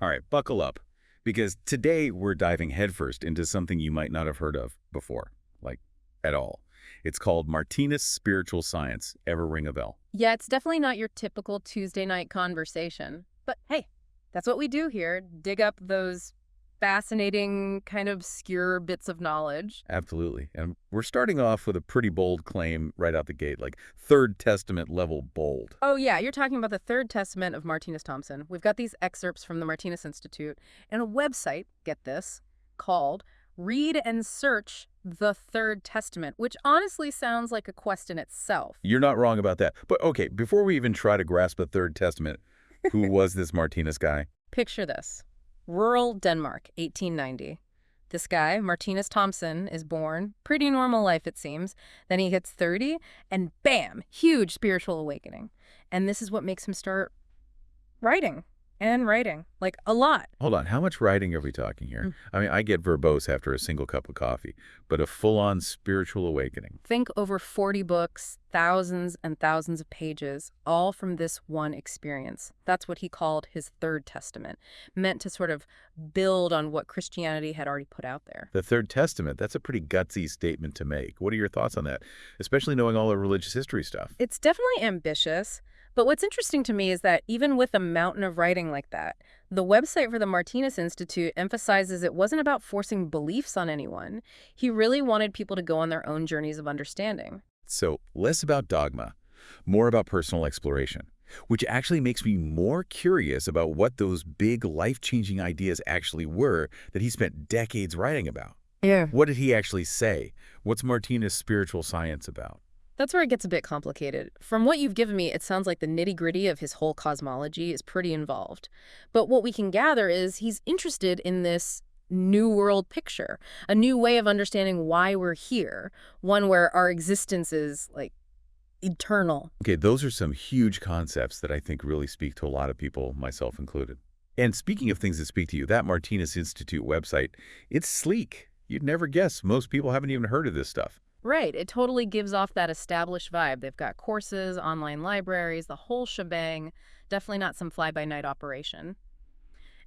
All right, buckle up, because today we're diving headfirst into something you might not have heard of before, like, at all. It's called Martinus spiritual science. Ever ring a bell? Yeah, it's definitely not your typical Tuesday night conversation. But hey, that's what we do here. Dig up those fascinating, kind of obscure bits of knowledge. Absolutely. And we're starting off with a pretty bold claim right out the gate, like Third Testament level bold. Oh yeah, you're talking about the Third Testament of Martinus Thompson. We've got these excerpts from the Martinus Institute and a website, get this, called Read and Search the Third Testament, which honestly sounds like a quest in itself. You're not wrong about that. But okay, before we even try to grasp the Third Testament, who was this Martinus guy? Picture this. Rural Denmark, 1890. This guy, Martinus Thompson, is born. Pretty normal life, it seems. Then he hits 30, and bam, huge spiritual awakening. And this is what makes him start writing. And writing. Like, a lot. Hold on, how much writing are we talking here? I mean, I get verbose after a single cup of coffee, but a full-on spiritual awakening. Think over 40 books, thousands and thousands of pages, all from this one experience. That's what he called his Third Testament, meant to sort of build on what Christianity had already put out there. The Third Testament, that's a pretty gutsy statement to make. What are your thoughts on that, especially knowing all the religious history stuff? It's definitely ambitious. But what's interesting to me is that even with a mountain of writing like that, the website for the Martinus Institute emphasizes it wasn't about forcing beliefs on anyone. He really wanted people to go on their own journeys of understanding. So less about dogma, more about personal exploration, which actually makes me more curious about what those big life-changing ideas actually were that he spent decades writing about. Yeah. What did he actually say? What's Martinus' spiritual science about? That's where it gets a bit complicated. From what you've given me, it sounds like the nitty-gritty of his whole cosmology is pretty involved. But what we can gather is he's interested in this new world picture, a new way of understanding why we're here, one where our existence is, like, eternal. Okay, those are some huge concepts that I think really speak to a lot of people, myself included. And speaking of things that speak to you, that Martinus Institute website, it's sleek. You'd never guess. Most people haven't even heard of this stuff. Right. It totally gives off that established vibe. They've got courses, online libraries, the whole shebang. Definitely not some fly-by-night operation.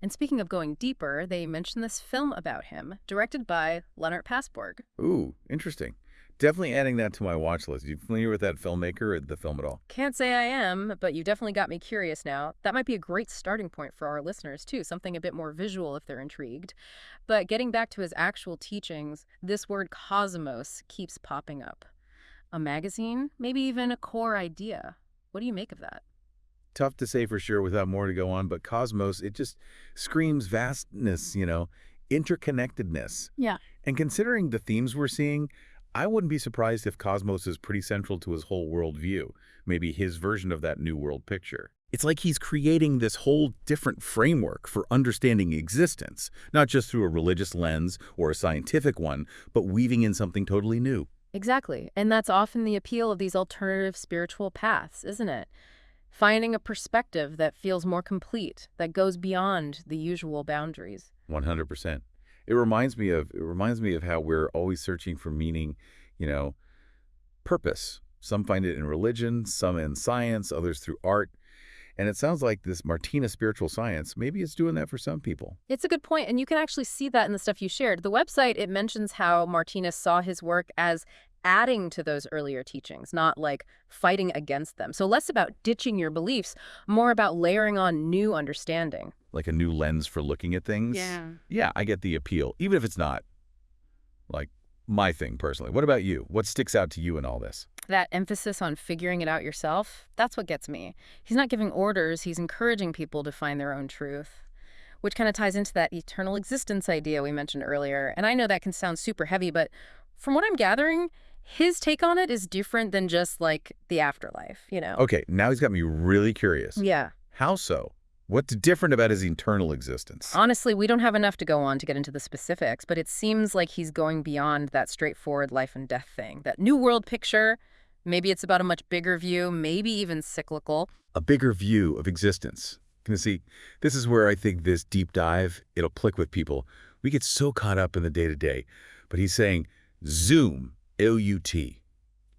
And speaking of going deeper, they mention this film about him, directed by Leonard Passborg. Ooh, interesting. Definitely adding that to my watch list. You familiar with that filmmaker or the film at all? Can't say I am, but you definitely got me curious now. That might be a great starting point for our listeners, too, something a bit more visual if they're intrigued. But getting back to his actual teachings, this word cosmos keeps popping up. A magazine? Maybe even a core idea. What do you make of that? Tough to say for sure without more to go on, but cosmos, it just screams vastness, interconnectedness. Yeah. And considering the themes we're seeing, I wouldn't be surprised if cosmos is pretty central to his whole worldview, maybe his version of that new world picture. It's like he's creating this whole different framework for understanding existence, not just through a religious lens or a scientific one, but weaving in something totally new. Exactly. And that's often the appeal of these alternative spiritual paths, isn't it? Finding a perspective that feels more complete, that goes beyond the usual boundaries. 100%. It reminds me of how we're always searching for meaning, purpose. Some find it in religion, some in science, others through art. And it sounds like this Martinus spiritual science, maybe it's doing that for some people. It's a good point, and you can actually see that in the stuff you shared. The website, it mentions how Martinus saw his work as adding to those earlier teachings, not like fighting against them. So less about ditching your beliefs, more about layering on new understanding. Like a new lens for looking at things? Yeah. Yeah, I get the appeal, even if it's not, like, my thing personally. What about you? What sticks out to you in all this? That emphasis on figuring it out yourself, that's what gets me. He's not giving orders, he's encouraging people to find their own truth, which kind of ties into that eternal existence idea we mentioned earlier. And I know that can sound super heavy, but from what I'm gathering, his take on it is different than just, like, the afterlife, Okay, now he's got me really curious. Yeah. How so? What's different about his eternal existence? Honestly, we don't have enough to go on to get into the specifics, but it seems like he's going beyond that straightforward life and death thing. That new world picture, maybe it's about a much bigger view, maybe even cyclical. A bigger view of existence. You see, this is where I think this deep dive, it'll click with people. We get so caught up in the day-to-day, but he's saying, zoom, L-U-T.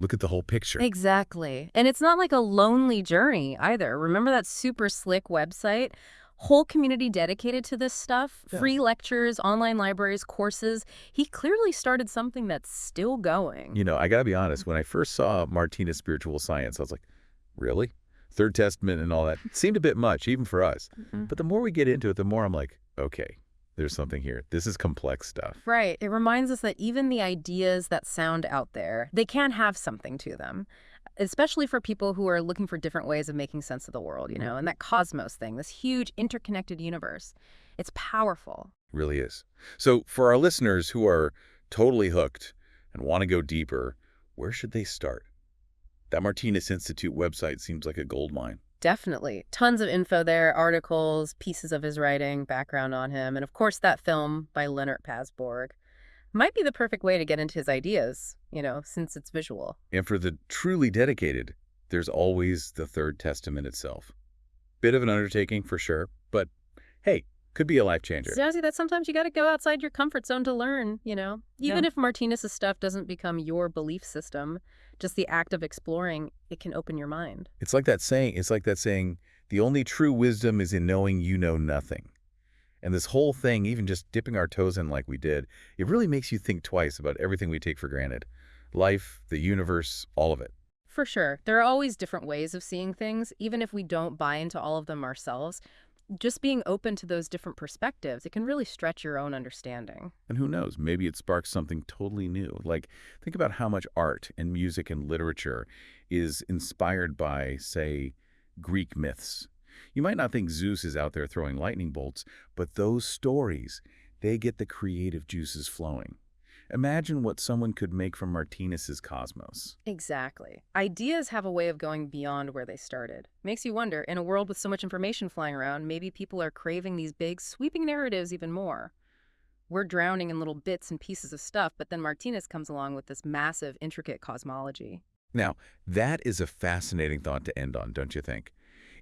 Look at the whole picture. Exactly. And it's not like a lonely journey either. Remember that super slick website? Whole community dedicated to this stuff, Yeah. free lectures, online libraries, courses. He clearly started something that's still going. I gotta be honest, when I first saw Martinus spiritual science, I was like, really? Third Testament and all that seemed a bit much, even for us. Mhm. But the more we get into it, the more I'm like, okay, there's something here. This is complex stuff. Right. It reminds us that even the ideas that sound out there, they can have something to them, especially for people who are looking for different ways of making sense of the world, and that cosmos thing, this huge interconnected universe. It's powerful. Really is. So for our listeners who are totally hooked and want to go deeper, where should they start? That Martinus Institute website seems like a gold mine. Definitely. Tons of info there, articles, pieces of his writing, background on him, and of course that film by Leonard Pasborg might be the perfect way to get into his ideas, since it's visual. And for the truly dedicated, there's always the Third Testament itself. Bit of an undertaking for sure, but hey, could be a life changer. Jazzy, that sometimes you got to go outside your comfort zone to learn, Even if Martinus's stuff doesn't become your belief system, just the act of exploring, it can open your mind. It's like that saying, the only true wisdom is in knowing you know nothing. And this whole thing, even just dipping our toes in like we did, it really makes you think twice about everything we take for granted. Life, the universe, all of it. For sure. There are always different ways of seeing things, even if we don't buy into all of them ourselves. Just being open to those different perspectives, it can really stretch your own understanding. And who knows, maybe it sparks something totally new. Like, think about how much art and music and literature is inspired by, say, Greek myths. You might not think Zeus is out there throwing lightning bolts, but those stories, they get the creative juices flowing. Imagine what someone could make from Martinus's cosmos. Exactly. Ideas have a way of going beyond where they started. Makes you wonder, in a world with so much information flying around, maybe people are craving these big, sweeping narratives even more. We're drowning in little bits and pieces of stuff, but then Martinus comes along with this massive, intricate cosmology. Now, that is a fascinating thought to end on, don't you think?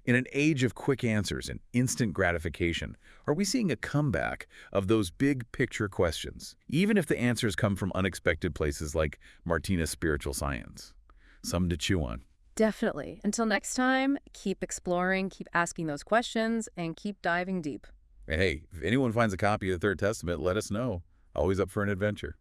In an age of quick answers and instant gratification, are we seeing a comeback of those big picture questions, even if the answers come from unexpected places like Martinus spiritual science? Something to chew on. Definitely. Until next time, keep exploring, keep asking those questions, and keep diving deep. And hey, if anyone finds a copy of the Third Testament, let us know. Always up for an adventure.